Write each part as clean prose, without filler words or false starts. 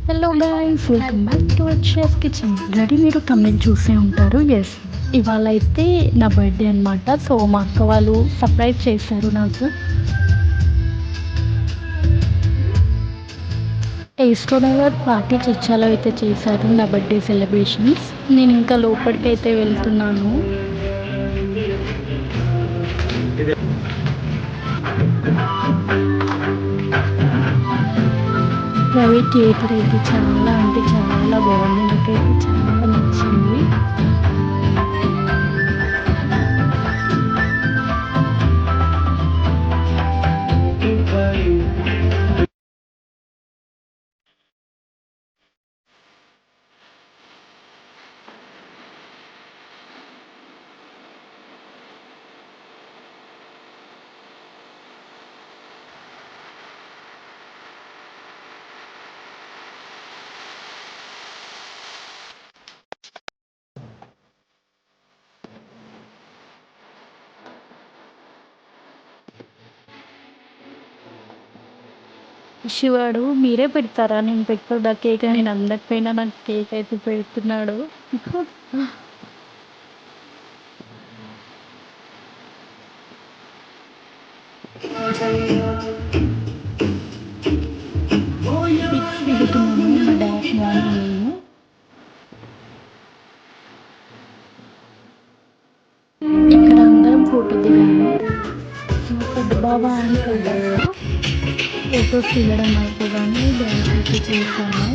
Hello guys, welcome back to our chef kitchen. Ready, మీరు తమిళ్ చూసే ఉంటారు. ఎస్, ఇవాళ అయితే నా బర్త్డే అనమాట. సో మా అక్క వాళ్ళు సర్ప్రైజ్ చేశారు నాకు. టేస్ట్ నగర్ పార్టీ చర్చాలో అయితే చేశారు నా బర్త్డే సెలబ్రేషన్స్. నేను ఇంకా లోపలికి అయితే వెళ్తున్నాను. రవి థియేటర్ అయితే చాలా అంటే చాలా బాగుంది. నాకైతే చాలా నచ్చింది. శివాడు మీరే పెడతారా? నేను పెట్టదా కేక్? నేను అందరిపైన నాకు కేక్ అయితే పెడుతున్నాడు. దిగుతున్నాను మా డాడీ నేను. ఇక్కడ అందరం ఫోటో దిగాము. మా పెద్ద బాబా అంకుల్ ఫొటోస్ దిగడం అయిపోగానే డ్యాన్స్ అయితే చేశాను.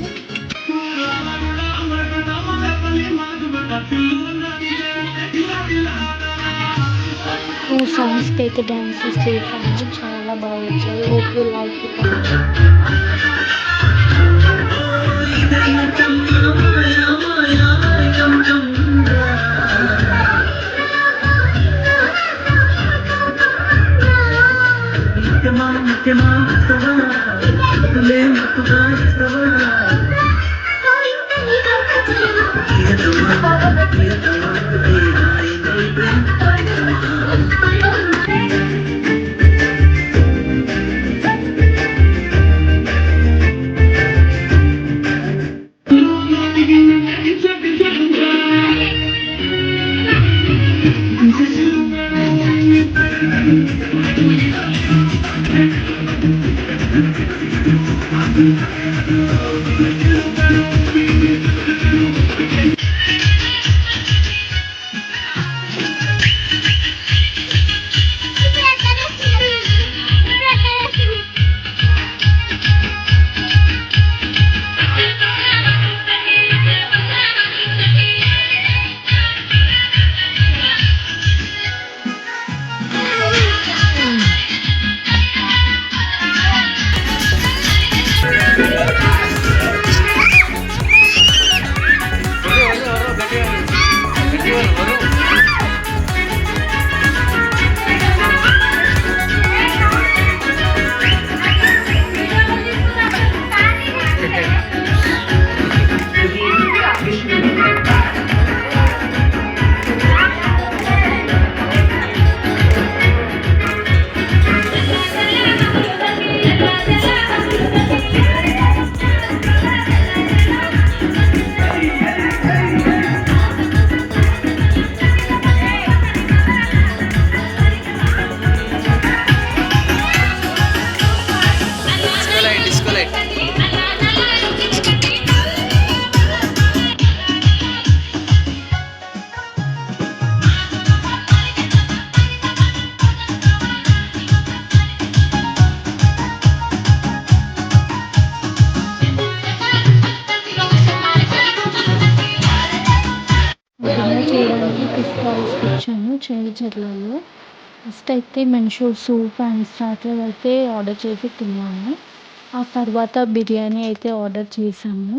సాంగ్స్కి అయితే డ్యాన్సెస్ చేశాను. చాలా బాగా వచ్చాయి. Hope you like it. చేయడానికి తీసుకొచ్చాను చెర్లలో. ఫస్ట్ అయితే మెన్షూర్ సూప్ అండ్ స్టార్టర్ అయితే ఆర్డర్ చేసి తిన్నాను. ఆ తర్వాత బిర్యానీ అయితే ఆర్డర్ చేశాము.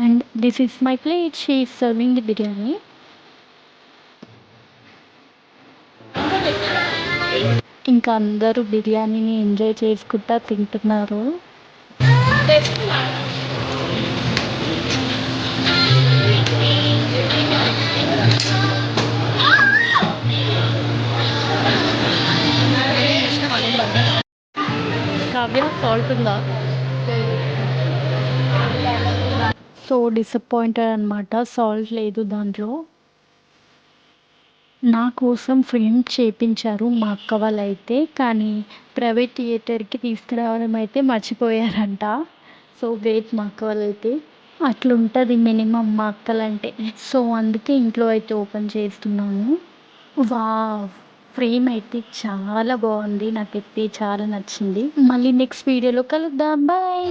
And this is my plate. She is serving the biryani. ఇంకా అందరూ బిర్యానీని ఎంజాయ్ చేసుకుంటా తింటున్నారు. కావ్య సాల్ట్ ఉందా? సో డిసప్పాయింటెడ్ అనమాట. సాల్ట్ లేదు దాంట్లో. నా కోసం ఫ్రేమ్ చేపించారు మా అక్క వాళ్ళైతే. కానీ ప్రైవేట్ థియేటర్‌కి తీసుకురావడం అయితే మర్చిపోయారంట. సో గ్రేట్ మా అక్క వాళ్ళైతే. అట్లుంటది మినిమమ్ మా అక్కలంటే. సో అందుకే ఇంట్లో అయితే ఓపెన్ చేస్తున్నాను. వావ్! ఫ్రేమ్ అయితే చాలా బావుంది. నాకైతే చాలా నచ్చింది. మళ్ళీ నెక్స్ట్ వీడియోలో కలుద్దాం. బాయ్.